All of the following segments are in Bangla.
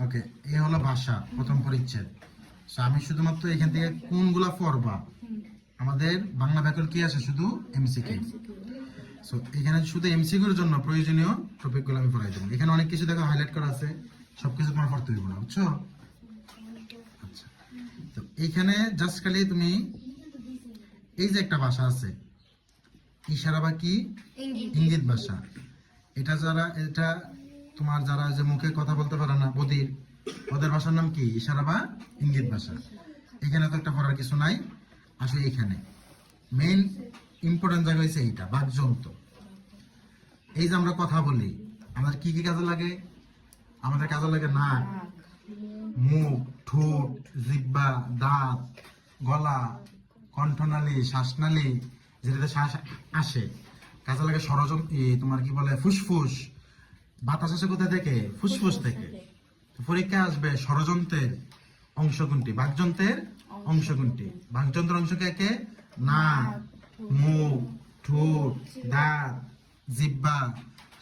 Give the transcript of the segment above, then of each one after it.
ওকে, এই হলো ভাষা প্রথম পরিচ্ছেদ। আমি শুধুমাত্র এখান থেকে কোনগুলা পড়বা, আমাদের বাংলা ব্যাকরণ কি আসে শুধু এমসিকিউ। সো এখানে শুধু এমসিকিউর জন্য প্রয়োজনীয় টপিকগুলো আমি পড়াই দেবো। এখানে অনেক কিছু দেখো হাইলাইট করা আছে, সবকিছু তোমার পড়তে হইব না, বুঝছো? আচ্ছা, তো এইখানে জাস্ট খালি তুমি এই যে একটা ভাষা আছে ইশারা বা কি ইঙ্গিত ভাষা, এটা তোমার যারা যে মুখে কথা বলতে পারে না বধির, ওদের ভাষার নাম কি ইশারা বা ইঙ্গিত ভাষা। এখানে তো একটা পড়ার কিছু নাই। আসলে এখানে মেইন ইম্পর্টেন্ট জায়গা হয়েছে এইটা বাকযন্ত্র। এই যে আমরা কথা বলি, আমাদের কি কি কাজে লাগে? আমাদের কাজে লাগে নাক, মুখ, ঠোঁট, জিহ্বা, দাঁত, গলা, কণ্ঠনালী, শ্বাসনালী, যেটাতে শ্বাস আসে। কাজে লাগে তোমার কি বলে ফুসফুস। বাতাস আসে কোথা থেকে? ফুসফুস থেকে। পরীক্ষা আসবে ষড়যন্ত্রের অংশ কোনটি, বাকযন্ত্রের অংশ কোনটি। বাকযন্ত্রের অংশ কে? নাক, মুখ, ঠোঁট, দাঁত, জিহ্বা,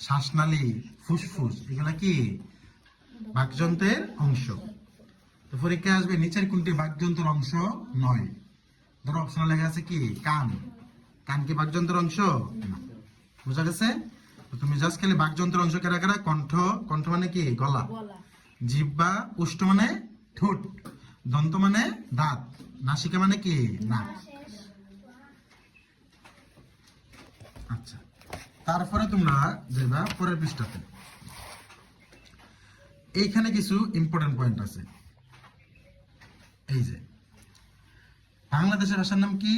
শ্বাসনালী, ফুসফুস, এগুলা কি বাকযন্ত্রের অংশ। তো পরীক্ষা আসবে নিচের কোনটি বাকযন্ত্রের অংশ নয়। ধরো অপশনে লেখা আছে কি কান। কান কি বাকযন্ত্রের অংশ? না। বুঝা গেছে? তুমি জাস্ট খালি বাকযন্ত্রের অংশ কারা কারা? কণ্ঠ, কণ্ঠ মানে কি গলা, জিহ্বা, উষ্ঠ মানে ঠোঁট, দন্ত মানে দাঁত, নাসিকা মানে কি নাক। আচ্ছা, তারপরে তোমরা যাবা পরের পৃষ্ঠাতে। এইখানে কিছু ইম্পর্টেন্ট পয়েন্ট আছে। এই যে বাংলাদেশের ভাষার নাম কি?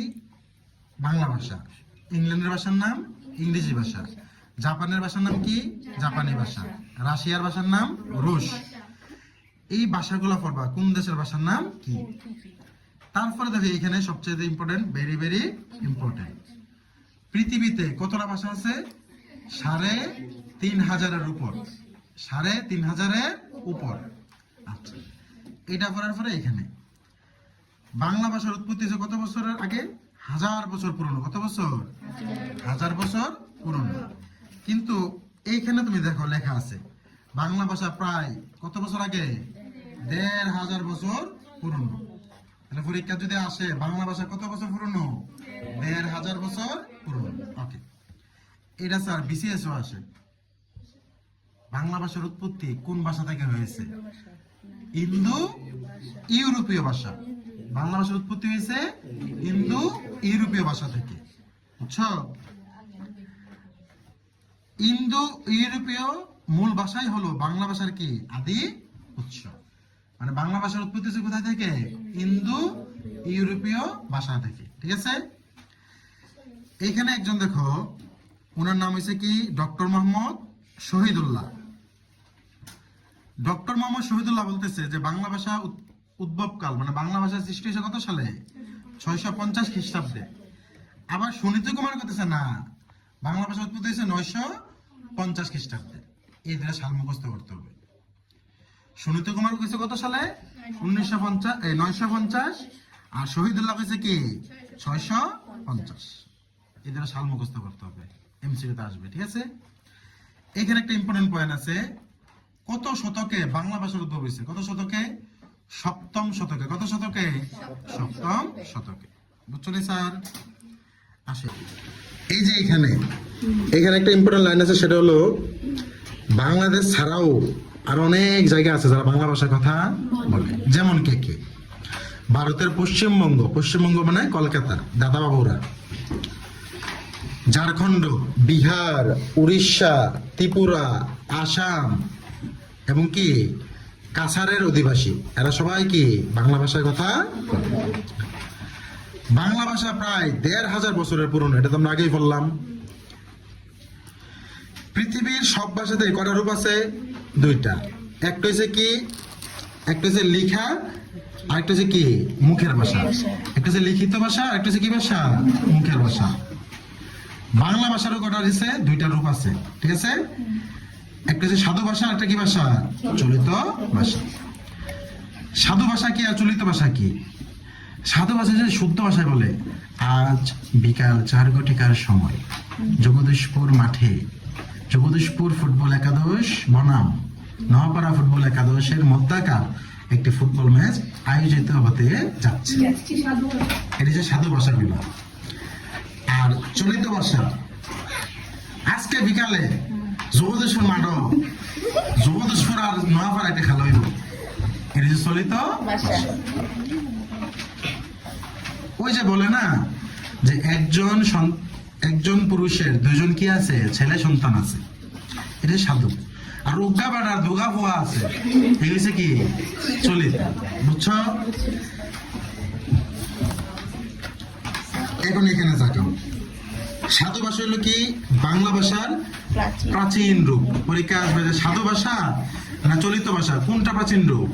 বাংলা ভাষা। ইংল্যান্ডের ভাষার নাম ইংরেজি ভাষা। জাপানের ভাষার নাম কি? জাপানি ভাষা। রাশিয়ার ভাষার নাম রুশ। এই ভাষাগুলো পড়বা, কোন দেশের ভাষার নাম কি। তারপরে দেখো এখানে সবচেয়ে ইম্পর্টেন্ট, ভেরি ভেরি ইম্পর্টেন্ট, পৃথিবীতে কতটা ভাষা আছে? ৩,৫০০-এর উপর। ৩,৫০০-এর উপর। আচ্ছা, এটা করার পরে এখানে বাংলা ভাষার উৎপত্তি হয়েছে কত বছরের আগে? ১০০০ বছর পুরনো। কত বছর? ১০০০ বছর পুরনো। কিন্তু এইখানে তুমি দেখো লেখা আছে বাংলা ভাষা প্রায় কত বছর আগে? ১৫০০ বছর পুরনো। তাহলে পরীক্ষা যদি আসে বাংলা ভাষা কত বছর পুরনো? ১৫০০ বছর পুরনো। ওকে, এটা স্যার বিসিএসও আসে। বাংলা ভাষার উৎপত্তি কোন ভাষা থেকে হয়েছে? ইন্দো ইউরোপীয় ভাষা। বাংলা ভাষার উৎপত্তি হয়েছে ইন্দো ইউরোপীয় ভাষা থেকে, বুঝছো? ইন্দো ইউরোপীয় মূল ভাষাই হলো বাংলা ভাষার কি আদি উৎস। মানে বাংলা ভাষার উৎপত্তি হচ্ছে কোথা থেকে? ইন্দো ইউরোপীয় ভাষা থেকে, ঠিক আছে? এইখানে একজন দেখো, ওনার নাম হয়েছে কি ডক্টর মোহাম্মদ শহীদুল্লাহ। ডক্টর মোহাম্মদ শহীদুল্লাহ বলতেছে যে বাংলা ভাষা উদ্ভবকাল, মানে বাংলা ভাষার সৃষ্টি হয়েছে কত সালে? ৬৫০ খ্রিস্টাব্দে। আবার সুনীতি কুমার বলতেছে না, বাংলা ভাষা উৎপত্তি হয়েছে ৯৫০ খ্রিস্টাব্দে। এই দুটো সাল মুখস্থ করতে হবে। সুনীতি কুমার কইছে কত সালে? ৯৫০। আর শহীদুল্লাহ কইছে কি ৬৫০। এই দুটো সাল মুখস্থ করতে হবে, এমসিকিউতে আসবে, ঠিক আছে? এখানে একটা ইম্পর্টেন্ট পয়েন্ট আছে, কত শতকে বাংলা ভাষার উদ্ভব হয়েছে? কত শতকে? ৭ম শতকে। কত শতকে? ৭ম শতকে। বুঝছো নি স্যার? আসে এই যে এখানে একটা ইম্পর্টেন্ট লাইন আছে, সেটা হলো বাংলাদেশ ছাড়াও আর অনেক জায়গা আছে যারা বাংলা ভাষার কথা বলে। যেমন কে কে? ভারতের পশ্চিমবঙ্গ, পশ্চিমবঙ্গ মানে কলকাতা, দাদা বাবুরা। ঝাড়খণ্ড, বিহার, উড়িষ্যা, ত্রিপুরা, আসাম এবং কি কাছাড়ের অধিবাসী, এরা সবাই কি বাংলা ভাষার কথা বলে। বাংলা ভাষা প্রায় ১৫০০ বছরের পুরনো, এটা তো আমরা আগেই বললাম। পৃথিবীর সব ভাষাতে কটা রূপ আছে? ২টা। একটা হচ্ছে কি, একটা হচ্ছে লিখা, আর একটা হচ্ছে কি মুখের ভাষা। একটা হচ্ছে লিখিত ভাষা, আর একটা হচ্ছে কি ভাষা? মুখের ভাষা। বাংলা ভাষারও কটা হচ্ছে? ২টা রূপ আছে, ঠিক আছে? একটা হচ্ছে সাধু ভাষা, একটা কি ভাষা? চলিত ভাষা। সাধু ভাষা কি আর চলিত ভাষা কি? সাধু ভাষা যে শুদ্ধ ভাষায় বলে, আজ বিকাল ৪ ঘটিকার সময় জগদীশপুর মাঠে জগদীশপুর ফুটবল একাদশ বনাম নোয়াপাড়া ফুটবল একাদশের মধ্যকার একটি ফুটবল ম্যাচ আয়োজিত হতে যাচ্ছে। এটি যে সাধু ভাষাগুলো। আর চলিত ভাষা আজকে বিকালে যুবদেশ্বর মাঠ, যুবদেশ্বর আর নোয়াপাড়া একটা খেলা হইব। এটি যে চলিত ভাষা। ওই যে বলে না যে একজন পুরুষের দুজন কি আছে, ছেলে সন্তান আছে, এটা সাধু। আর উগা বাড়ার দুগা পোয়া আছে, এই হচ্ছে কি চলিত। বুঝছো? এখন এখানে তাকাও, সাধু ভাষা হলো কি বাংলা ভাষার প্রাচীন রূপ। পরীক্ষা আসবে যে সাধু ভাষা না চলিত ভাষা, কোনটা প্রাচীন রূপ?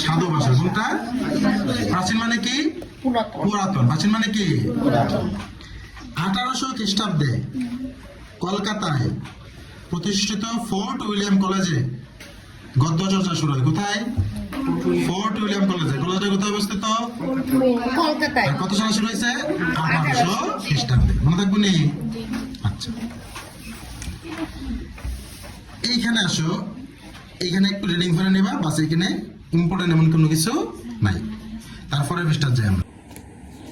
সাধু ভাষা। কোনটা প্রাচীন? মানে কি পুরাতন। প্রাচীন মানে কি? 1800 খ্রিস্টাব্দে কলকাতায় প্রতিষ্ঠিত ফোর্ট উইলিয়াম কলেজে গদ্য চর্চা শুরু হয়। কোথায়? ফোর্ট উইলিয়াম কলেজে। কলেজটা কোথায় অবস্থিত? কলকাতায়। কত সালে শুরু হয়েছে? 1800 খ্রিস্টাব্দে। মনে থাকবে নি? আচ্ছা, এইখানে আসো, এইখানে একটু রিডিং করে নেবা, বাস এখানে ইম্পর্টেন্ট এমন কোনো কিছু নাই। তারপরে পৃষ্ঠার যাই আমরা।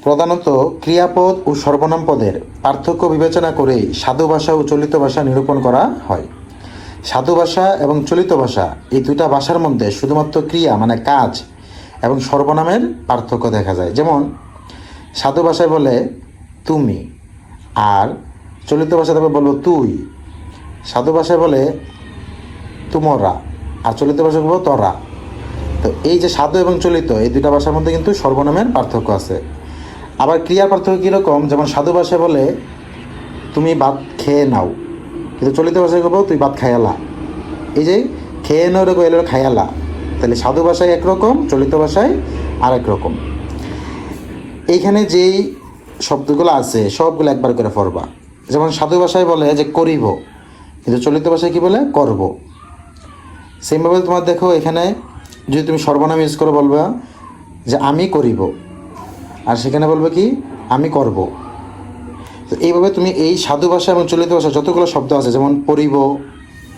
প্রধানত ক্রিয়াপদ ও সর্বনাম পদের পার্থক্য বিবেচনা করে সাধু ভাষা ও চলিত ভাষা নিরূপণ করা হয়। সাধু ভাষা এবং চলিত ভাষা এই দুইটা ভাষার মধ্যে শুধুমাত্র ক্রিয়া মানে কাজ এবং সর্বনামের পার্থক্য দেখা যায়। যেমন সাধু ভাষায় বলে তুমি, আর চলিত ভাষাতে বলবো তুই। সাধু ভাষায় বলে তুমরা, আর চলিত ভাষায় বলবো তরা। তো এই যে সাধু এবং চলিত এই দুইটা ভাষার মধ্যে কিন্তু সর্বনামের পার্থক্য আছে। আবার ক্রিয়ার পার্থক্য কীরকম? যেমন সাধু ভাষায় বলে তুমি ভাত খেয়ে নাও, কিন্তু চলিত ভাষায় বলবো তুই ভাত খায়ালা। এই যে খেয়ে নাও এরকম এলো খায়ালা, তাহলে সাধু ভাষায় একরকম, চলিত ভাষায় আর এক রকম। এইখানে যেই শব্দগুলো আছে সবগুলো একবার করে পড়বা। যেমন সাধু ভাষায় বলে যে করিব, কিন্তু চলিত ভাষায় কি বলে? করব। সেমভাবে তোমার দেখো এখানে যদি তুমি সর্বনাম ইউজ করে বলবা যে আমি করিব, আর সেখানে বলবে কি আমি করব। তো এইভাবে তুমি এই সাধু ভাষা এবং চলিত ভাষা যতগুলো শব্দ আছে, যেমন পড়িব,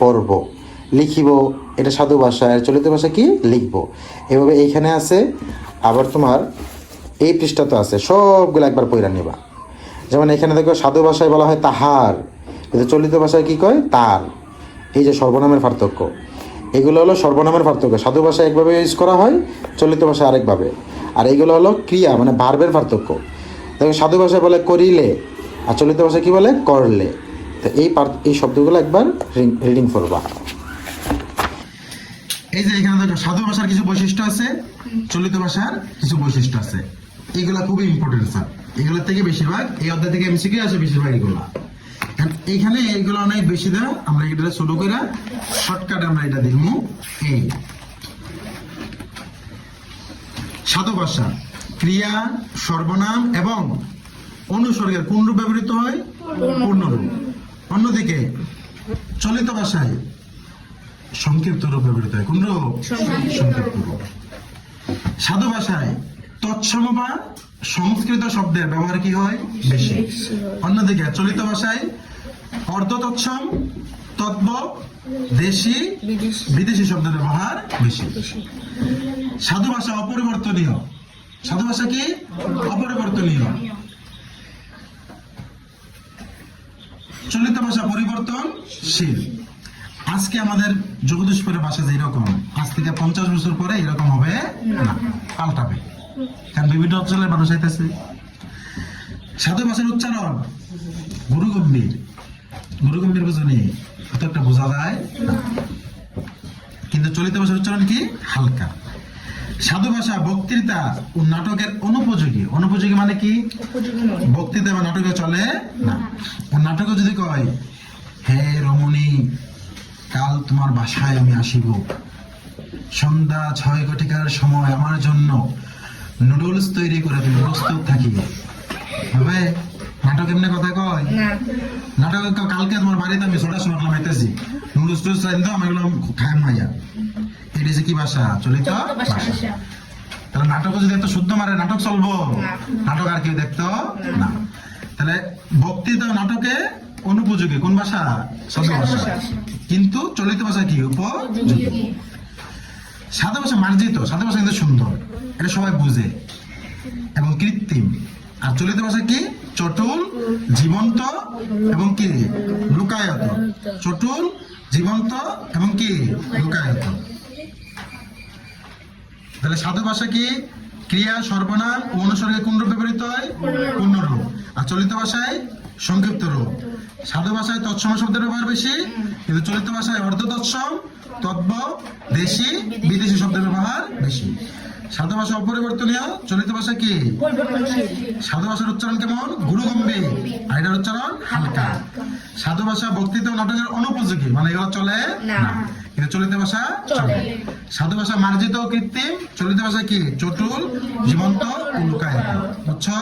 পড়ব, লিখিব, এটা সাধু ভাষা, আর চলিত ভাষা কি লিখব। এভাবে এইখানে আছে। আবার তোমার এই পৃষ্ঠাতে আছে, সবগুলো একবার পড়া নিবা। যেমন এখানে দেখো সাধু ভাষায় বলা হয় তাহার, কিন্তু চলিত ভাষায় কি কয়? তার। এই যে সর্বনামের পার্থক্য, এগুলো হলো সর্বনামের পার্থক্য। সাধু ভাষায় একভাবে ইউজ করা হয়, চলিত ভাষায় আরেকভাবে। আর এইগুলো হলো ক্রিয়া মানে ভার্বের পার্থক্য। দেখো সাধু ভাষায় বলে করিলে, আর চলিত ভাষায় কি বলে? করলে। তো এই শব্দগুলো একবার রিডিং করবা। এই যে এখানে দেখো সাধু ভাষার কিছু বৈশিষ্ট্য আছে, চলিত ভাষার কিছু বৈশিষ্ট্য আছে। এগুলো খুবই ইম্পর্টেন্ট স্যার। এগুলোর থেকে বেশিরভাগ এই অধ্যায় থেকে এমসিকিউ আসে, বেশিরভাগ এগুলো। এইখানে এইগুলো অনেক বেশি দাও, আমরা এটা শুরু করে শর্টকাট আমরা এটা দেখবো। এই সাধু ভাষা ক্রিয়া, সর্বনাম এবং অনুসর্গের কোন রূপ ব্যবহৃত হয়? পূর্ণরূপ। অন্যদিকে চলিত ভাষায় সংক্ষিপ্ত রূপ ব্যবহৃত হয়। কোন রূপ? সংক্ষিপ্ত রূপ। সাধু ভাষায় তৎসম বা সংস্কৃত শব্দের ব্যবহার কি হয়? বেশি। অন্যদিকে চলিত ভাষায় অর্ধ তৎসম, তদ্ভ, দেশি, বিদেশি শব্দের ব্যবহার বেশি। সাধু ভাষা অপরিবর্তনীয়। সাধু ভাষা কি? অপরিবর্তনীয়। চলিত ভাষা পরিবর্তনশীল। আজকে আমাদের জগদীশপুরের ভাষা যেরকম, আজ থেকে 50 বছর পরে এরকম হবে না, পাল্টাবে। কারণ বিভিন্ন অঞ্চলের মানুষ আইতেছে। সাধু ভাষার উচ্চারণ গুরু গম্ভীর। গুরু গম্ভীর বুঝনি? অত একটা বোঝা যায় না। কিন্তু চলিত ভাষার উচ্চারণ কি? হালকা। সাধু ভাষা বক্তৃতা ও নাটকের অনুপযোগী। অনুপযোগী মানে কি? বক্তৃতা বা নাটকে চলে না। ও নাটকে যদি কয় হে রমণী, কাল তোমার বাসায় আমি আসিব, সন্ধ্যা 6 ঘটিকার সময় আমার জন্য নুডলস তৈরি করে তুমি প্রস্তুত থাকিবে, হবে? নাটক এমনি কথা কয় না। নাটক কালকে তোমার বাড়িতে আমি ছোটার সময় খাইতেছি, নুডলস টুডলস চাইতো আমি এগুলো খাই মাইয়া। এটা যে কি ভাষা? চলিত ভাষা। তাহলে নাটক যদি এত শুদ্ধ মারে নাটক চলবো? নাটক আর কেউ দেখতো না। তাহলে বক্তৃতা নাটকে অনুপযোগী কোন ভাষা? সাধু ভাষা। কিন্তু চলিত ভাষা কি? উপযোগী। সাধু ভাষা মার্জিত, সাধু ভাষা কিন্তু সুন্দর, এটা সবাই বুঝে এবং কৃত্রিম। আর চলিত ভাষা কি? চটুল, জীবন্ত এবং কি লুকায়ত। চটুল, জীবন্ত এবং কি লুকায়ত। তাহলে সাধু ভাষা কি? ক্রিয়া, সর্বনাম ও অনুসর্গে কোন রূপে ব্যবহৃত হয়? পূর্ণ রূপ। আর চলিত ভাষায় সংক্ষিপ্ত রূপ। সাধু ভাষায় তৎসম শব্দের ব্যবহার বেশি, কিন্তু চলিত ভাষায় অর্ধ তৎসম, তদ্ভ, দেশি, বিদেশি শব্দের ব্যবহার বেশি। সাধু ভাষা অপরিবর্তনীয়, চলিত ভাষা কি? সাধু ভাষার উচ্চারণ কেমন? গুরু গম্ভীর, আর এটার উচ্চারণ হালকা। সাধু ভাষা বক্তৃতা ও নাটকের অনুপযোগী, মানে এগুলো চলে না, কিন্তু চলিত ভাষা চলে। সাধু ভাষা মার্জিত ও কৃত্রিম, চলিত ভাষা কি? চটুল, জীবন্ত ও লুকায়িত। বুঝছো?